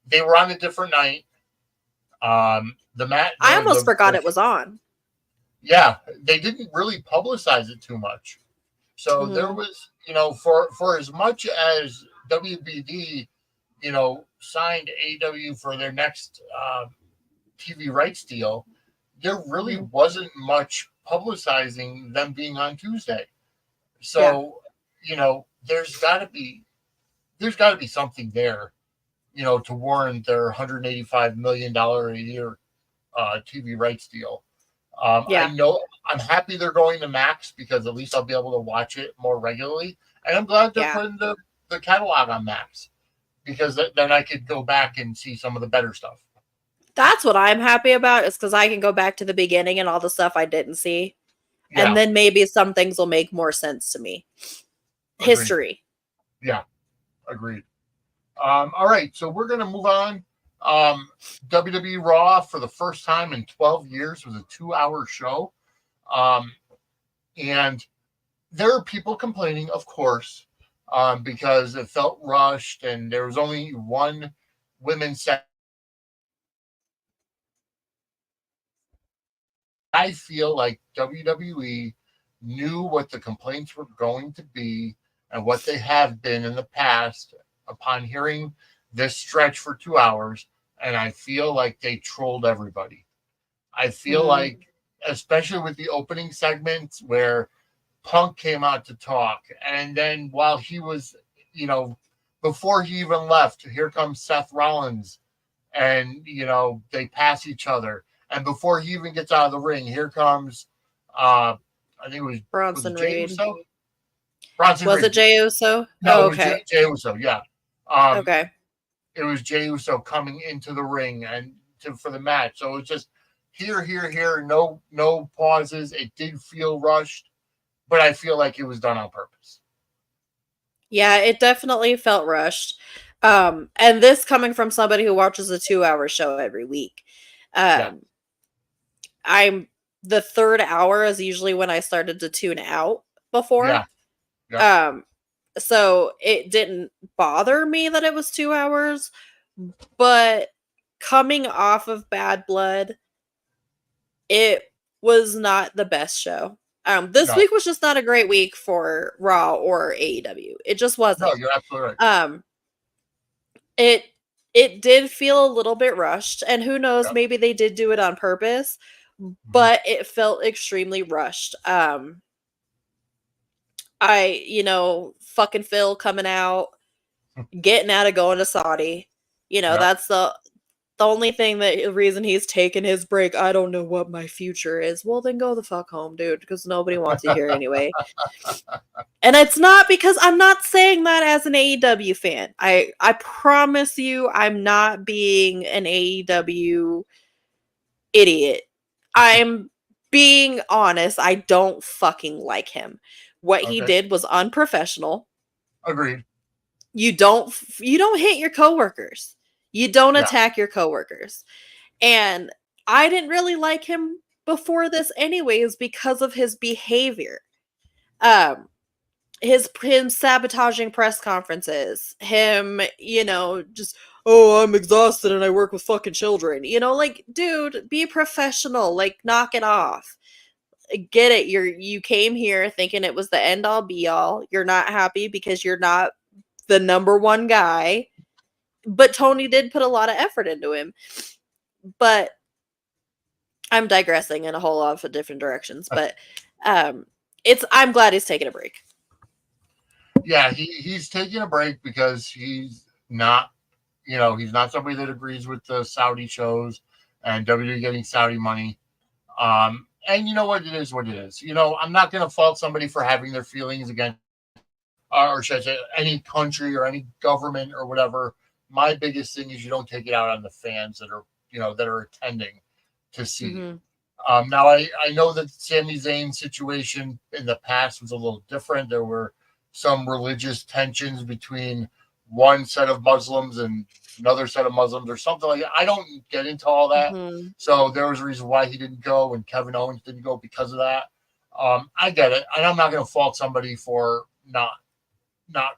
they were on a different night. I almost forgot it was on. Yeah, they didn't really publicize it too much. So there was, for as much as WBD, signed AEW for their next TV rights deal, there really wasn't much publicizing them being on Tuesday. So, there's got to be something there, to warrant their $185 million a year TV rights deal. I Yeah. know I'm happy they're going to Max because at least I'll be able to watch it more regularly. And I'm glad they're Yeah. putting the catalog on Max because then I could go back and see some of the better stuff. That's what I'm happy about, is because I can go back to the beginning and all the stuff I didn't see. Yeah. And then maybe some things will make more sense to me. Agreed. History. Yeah, agreed. All right, so we're going to move on. WWE Raw, for the first time in 12 years, was a 2-hour show. And there are people complaining, of course, because it felt rushed and there was only one women's set. I feel like WWE knew what the complaints were going to be and what they have been in the past upon hearing this stretch for 2 hours. And I feel like they trolled everybody. I feel like, especially with the opening segments where Punk came out to talk, and then while he was, before he even left, here comes Seth Rollins, and they pass each other, and before he even gets out of the ring, here comes, I think it was Bronson Jey Reed. Uso? Bronson Was Reed. it Jey Uso? No, oh, it was okay. Jey Uso. Yeah. Okay. It was Jey Uso coming into the ring for the match. So it was just here, no pauses. It did feel rushed, but I feel like it was done on purpose. Yeah, it definitely felt rushed. And this coming from somebody who watches a 2-hour show every week. I'm the third hour is usually when I started to tune out before. Yeah. So it didn't bother me that it was 2 hours, but coming off of Bad Blood, it was not the best show. This week was just not a great week for Raw or AEW. It just wasn't. No, you're absolutely right. It did feel a little bit rushed, and who knows, maybe they did do it on purpose, but it felt extremely rushed. Fucking Phil coming out, getting out of going to Saudi. That's the only reason he's taking his break. I don't know what my future is. Well, then go the fuck home, dude, because nobody wants you here anyway. And it's not because I'm not saying that as an AEW fan. I promise you I'm not being an AEW idiot. I'm being honest. I don't fucking like him. What he did was unprofessional. Agreed. You don't hit your coworkers. You don't attack your coworkers. And I didn't really like him before this anyways because of his behavior. Him sabotaging press conferences, him, just, oh, I'm exhausted and I work with fucking children. Dude, be professional, knock it off. Get it. You came here thinking it was the end all be all. You're not happy because you're not the number one guy. But Tony did put a lot of effort into him. But I'm digressing in a whole lot of different directions. But I'm glad he's taking a break. Yeah, he's taking a break because he's not, he's not somebody that agrees with the Saudi shows and WWE getting Saudi money. And you know what? It is what it is. I'm not going to fault somebody for having their feelings against, or should I say, any country or any government or whatever. My biggest thing is you don't take it out on the fans that are attending to see. Mm-hmm. Now, I know that Sami Zayn's situation in the past was a little different. There were some religious tensions between one set of Muslims and another set of Muslims or something like that. I don't get into all that. Mm-hmm. So there was a reason why he didn't go and Kevin Owens didn't go because of that. I get it. And I'm not going to fault somebody for not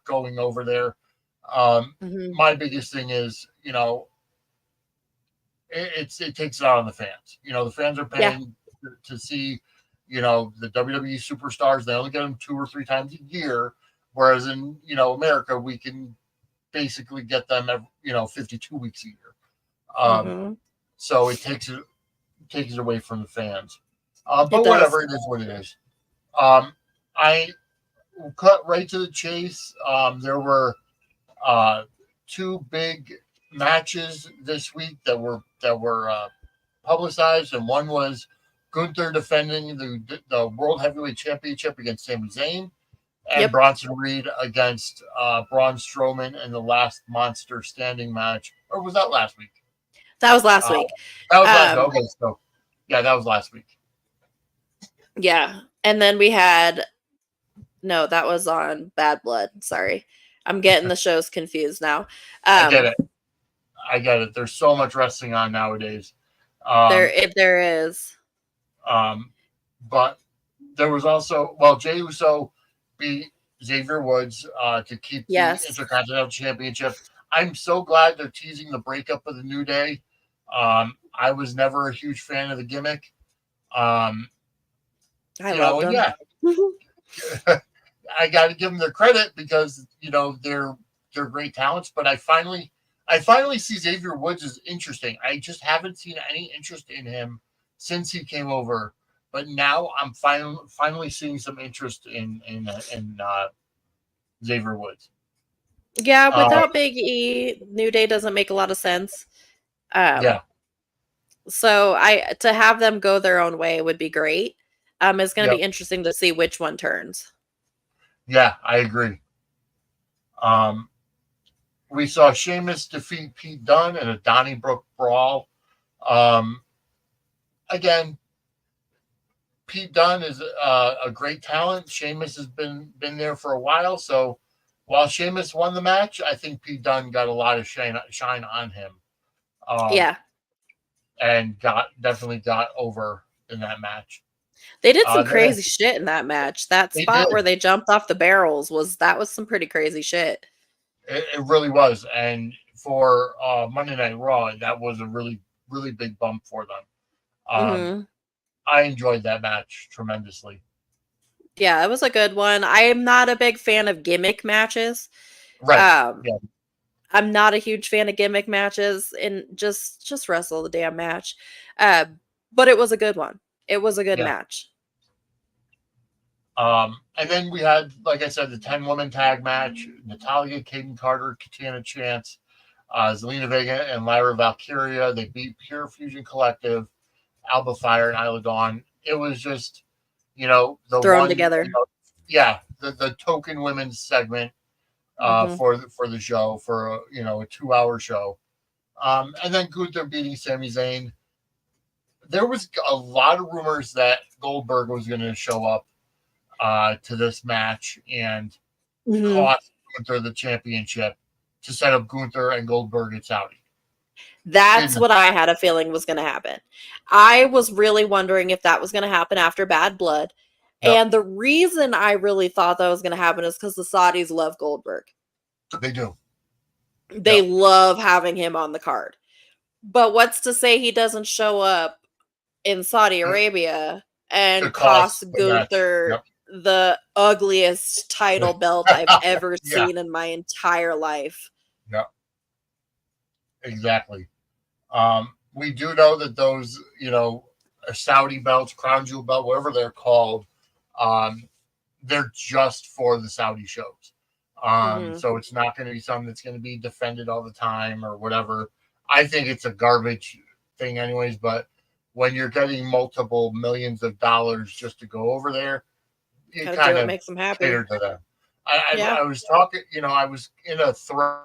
going over there. Mm-hmm. My biggest thing is, it takes it out on the fans. The fans are paying to see, the WWE superstars. They only get them 2 or 3 times a year. Whereas in, America, we can basically get them, 52 weeks a year. So it takes it away from the fans. But whatever, it is what it is. I will cut right to the chase. There were 2 big matches this week that were publicized, and one was Gunther defending the World Heavyweight Championship against Sami Zayn, and Yep. Bronson Reed against Braun Strowman in the last Monster Standing match. Or was that last week? That was last week. That was last week. Okay, so yeah, that was last week. Yeah. And then we had that was on Bad Blood. Sorry. I'm getting the shows confused now. I get it. There's so much wrestling on nowadays. There is. But there was also Jey Uso beat Xavier Woods to keep the Intercontinental Championship. I'm so glad they're teasing the breakup of the New Day. I was never a huge fan of the gimmick. I love them. Yeah, I got to give them their credit because they're great talents. But I finally see Xavier Woods as interesting. I just haven't seen any interest in him since he came over. But now I'm finally seeing some interest in Xavier Woods. Yeah, without Big E, New Day doesn't make a lot of sense. So to have them go their own way would be great. It's going to be interesting to see which one turns. Yeah, I agree. We saw Sheamus defeat Pete Dunne in a Donnybrook brawl. Again, Pete Dunne is a great talent. Sheamus has been there for a while. So while Sheamus won the match, I think Pete Dunne got a lot of shine on him. And definitely got over in that match. They did some crazy shit in that match. That spot where they jumped off the barrels was some pretty crazy shit. It really was. And for Monday Night Raw, that was a really, really big bump for them. I enjoyed that match tremendously. Yeah, it was a good one. I am not a big fan of gimmick matches. Right. I'm not a huge fan of gimmick matches, and just wrestle the damn match. But it was a good one. It was a good match. And then we had, like I said, the 10-woman tag match. Natalya, Kayden Carter, Katana Chance, Zelina Vega, and Lyra Valkyria. They beat Pure Fusion Collective, Alba Fire, and Isla Dawn. It was just, the thrown together. The token women's segment for the show, for a 2-hour show. And then Gunther beating Sami Zayn. There was a lot of rumors that Goldberg was going to show up to this match and cost Gunther the championship to set up Gunther and Goldberg at Saudi. That's what I had a feeling was going to happen. I was really wondering if that was going to happen after Bad Blood. Yep. And the reason I really thought that was going to happen is because the Saudis love Goldberg. They do. They love having him on the card. But what's to say he doesn't show up in Saudi Arabia and cost Gunther the ugliest title belt I've ever seen in my entire life. Yeah. Exactly. We do know that those, Saudi belts, crown jewel belt, whatever they're called, they're just for the Saudi shows. So it's not going to be something that's going to be defended all the time or whatever. I think it's a garbage thing anyways, but when you're getting multiple millions of dollars just to go over there, it kind of makes them happy. To them. I was talking, I was in a thread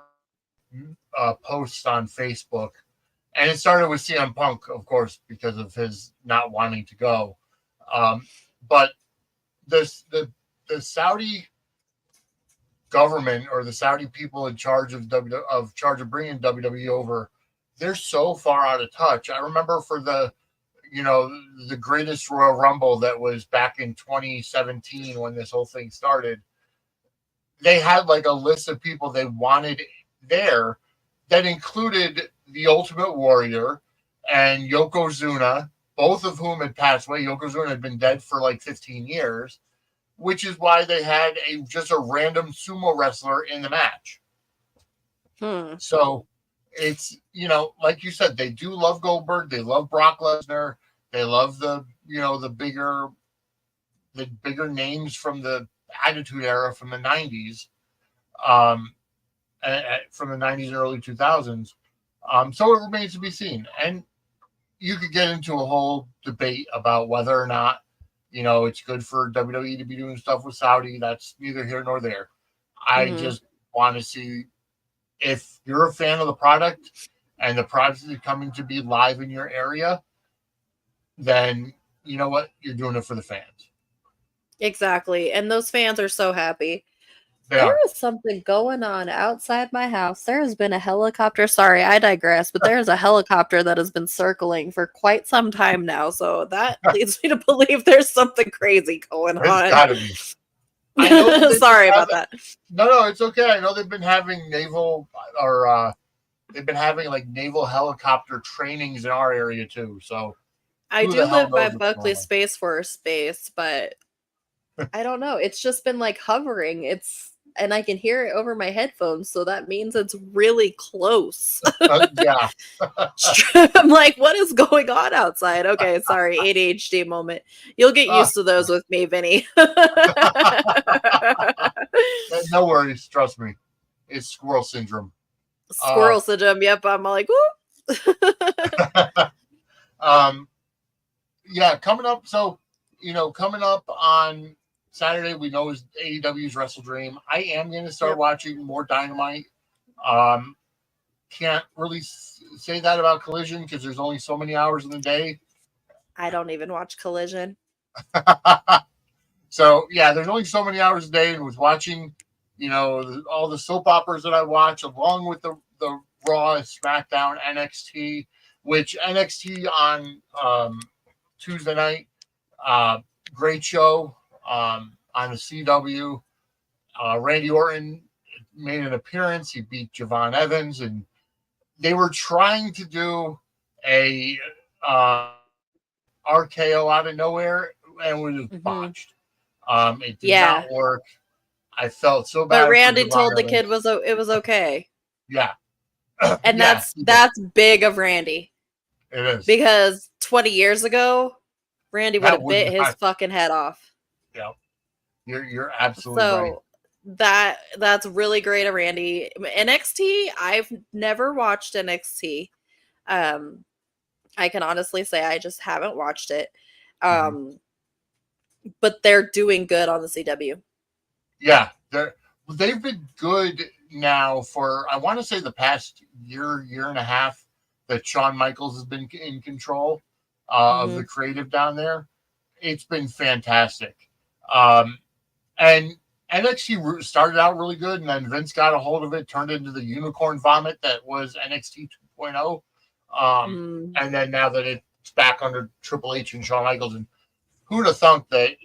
post on Facebook, and it started with CM Punk, of course, because of his not wanting to go. But the Saudi government or the Saudi people in charge of bringing WWE over, they're so far out of touch. I remember for the greatest Royal Rumble that was back in 2017 when this whole thing started, they had like a list of people they wanted there that included the Ultimate Warrior and Yokozuna, both of whom had passed away. Yokozuna had been dead for like 15 years, which is why they had just a random sumo wrestler in the match. So it's, like you said, they do love Goldberg. They love Brock Lesnar. They love the bigger names from the Attitude Era from the 90s, from the 90s and early 2000s. So it remains to be seen. And you could get into a whole debate about whether or not, it's good for WWE to be doing stuff with Saudi. That's neither here nor there. I Mhm. just want to see if you're a fan of the product and the product is coming to be live in your area, then you know what? You're doing it for the fans. Exactly. And those fans are so happy. They There are. is something going on outside my house. There has been a helicopter. Sorry, I digress, but there is a helicopter that has been circling for quite some time now. So that leads me to believe there's something crazy going It's on. got to be. I know that they've been Sorry about having. that. No, it's okay. I know they've been having naval or they've been having like naval helicopter trainings in our area too. So I who the do hell live by knows what's Buckley going on? Space Force Base, but I don't know. It's just been like hovering. And I can hear it over my headphones, so that means it's really close. Yeah. I'm like, what is going on outside? Okay, sorry, ADHD moment. You'll get Ah, used to those with me, Vinny. no worries. Trust me. It's squirrel syndrome. Uh, Squirrel syndrome. Yep, I'm like, whoop. um, yeah, coming up. So, coming up on Saturday, we know is AEW's Wrestle Dream. I am going to start Yep. watching more Dynamite. Um, can't really say that about Collision because there's only so many hours in the day. I don't even watch Collision. So yeah, there's only so many hours a day, and with watching, all the soap operas that I watch, along with the Raw, SmackDown, NXT, which NXT on Tuesday night, uh, great show on the CW. Randy Orton made an appearance. He beat Javon Evans, and they were trying to do a RKO out of nowhere, and it was just Hmm. botched. It did Yeah, not work. I felt so but bad for Randy Javon told the kid Evans. it was okay, Yeah, and yeah, that's big of Randy it is. because 20 years ago, Randy would That have would bit his not. fucking head off. Yeah, you're absolutely right. So that's really great of Randy. NXT, I've never watched NXT. Um, I can honestly say I just haven't watched it. Mhm. Um, but they're doing good on the CW. Yeah, they've been good now for I want to say the past year and a half that Shawn Michaels has been in control of the Hmm. creative down there. It's been fantastic. Um, and NXT started out really good, and then Vince got a hold of it, turned it into the unicorn vomit that was NXT 2.0. Mm. And then now that it's back under Triple H and Shawn Michaels, and who'd have thunk that,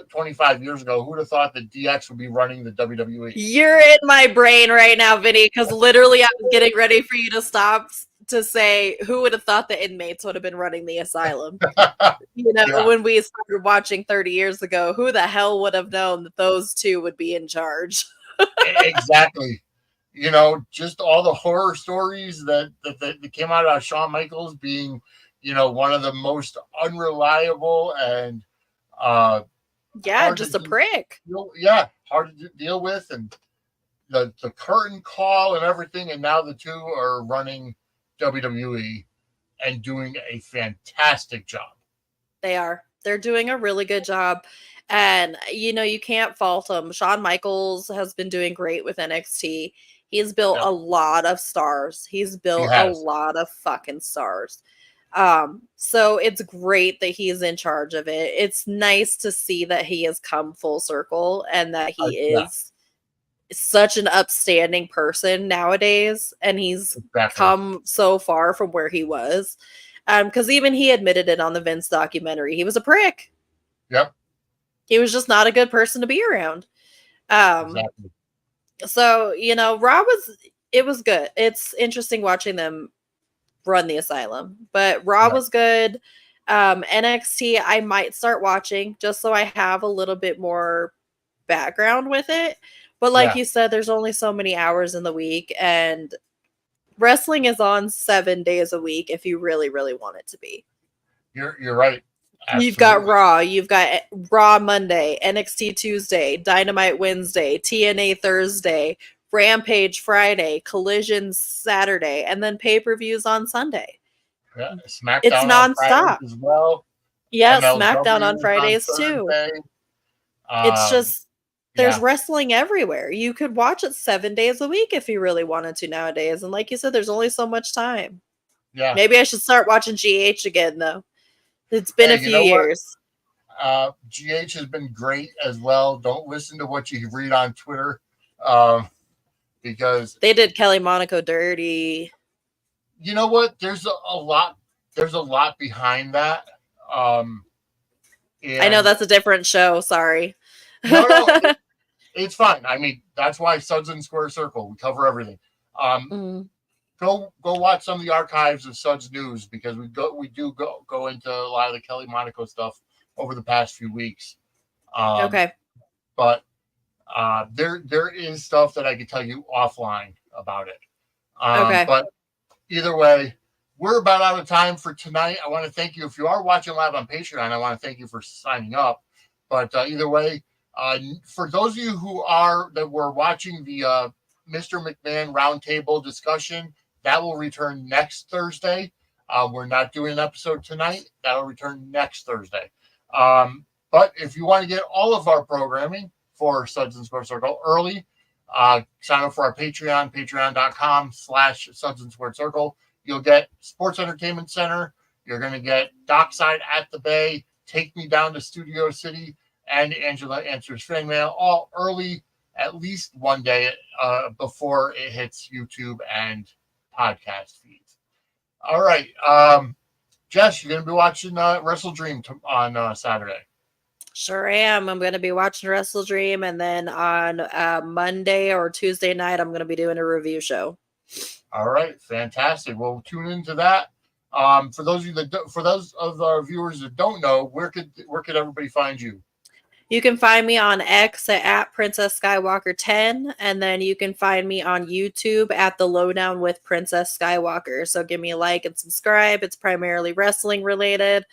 25 years ago, who'd have thought that DX would be running the WWE? You're in my brain right now, Vinny, because literally I was getting ready for you to stop to say who would have thought the inmates would have been running the asylum. Yeah, When we started watching 30 years ago, who the hell would have known that those two would be in charge? exactly. Just all the horror stories that came out about Shawn Michaels being, one of the most unreliable and uh, Yeah, hard to just a prick. hard to deal with, and the curtain call and everything, and now the two are running WWE and doing a fantastic job. They are. They're doing a really good job. And, you can't fault them. Shawn Michaels has been doing great with NXT. He's built Yep, a lot of stars. He's he built a has. lot of fucking stars. So it's great that he's in charge of it. It's nice to see that he has come full circle and that he Yeah, is such an upstanding person nowadays, and he's exactly. come so far from where he was. Because even he admitted it on the Vince documentary. He was a prick. Yep, He was just not a good person to be around. Um, exactly. so Raw was good. It's interesting watching them run the asylum, but Raw Yeah, was good. NXT, I might start watching just so I have a little bit more background with it. But like yeah. you said, there's only so many hours in the week, and wrestling is on 7 days a week if you really, really want it to be. You're right. You've got Absolutely. Raw, you've got Raw Monday, NXT Tuesday, Dynamite Wednesday, TNA Thursday, Rampage Friday, Collision Saturday, and then pay-per-views on Sunday. Yeah, It's SmackDown on Fridays nonstop. as well. Yeah, SmackDown MLW on is on Fridays too. Thursday. It's just there's Yeah, wrestling everywhere. You could watch it 7 days a week if you really wanted to nowadays. And like you said, there's only so much time. yeah. Maybe I should start watching GH again though. It's been Hey, a you few know what? years. GH has been great as well. Don't listen to what you read on Twitter, because They did Kelly Monaco dirty. you know what? There's a lot. There's a lot behind that. I know And that's a different show. Sorry. no, it's fine. I mean, that's why Suds and Square Circle. We cover everything. Mm. Go watch some of the archives of Suds News, because we do go into a lot of the Kelly Monaco stuff over the past few weeks. Okay. But there is stuff that I can tell you offline about it. Okay. But either way, we're about out of time for tonight. I want to thank you. If you are watching live on Patreon, I want to thank you for signing up. But either way, for those of you that were watching the Mr. McMahon roundtable discussion, that will return next Thursday. We're not doing an episode tonight. That'll return next Thursday. But if you want to get all of our programming for Suds and Square Circle early, sign up for our Patreon, patreon.com/Suds and Square Circle. You'll get Sports Entertainment Center. You're going to get Dockside at the Bay, Take Me Down to Studio City, and Angela Answers Fan Mail, all early, at least one day before it hits YouTube and podcast feeds. All right. Jess, you're going to be watching Wrestle Dream on Saturday. Sure am. I'm going to be watching Wrestle Dream, and then on Monday or Tuesday night, I'm going to be doing a review show. All right, fantastic. We'll tune into that. For those of our viewers that don't know, where could everybody find you? You can find me on X at Princess Skywalker 10, and then you can find me on YouTube at The Lowdown with Princess Skywalker. So give me a like and subscribe. It's primarily wrestling related.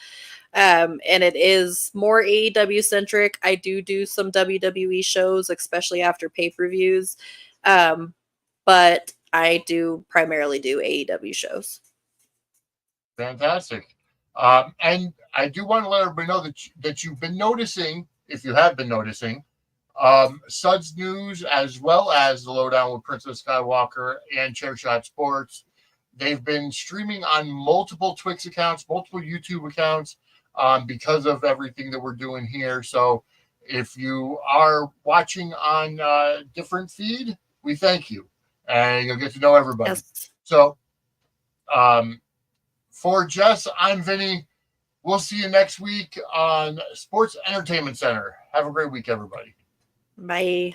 And it is more AEW centric. I do some WWE shows, especially after pay-per-views. But I do primarily do AEW shows. Fantastic. And I do want to let everybody know that you've been noticing, if you have been noticing, Suds News, as well as The Lowdown with Princess Skywalker and Chairshot Sports. They've been streaming on multiple Twix accounts, multiple YouTube accounts, because of everything that we're doing here. So if you are watching on a different feed, we thank you. And you'll get to know everybody. Yes. So for Jess, I'm Vinny. We'll see you next week on Sports Entertainment Center. Have a great week, everybody. Bye.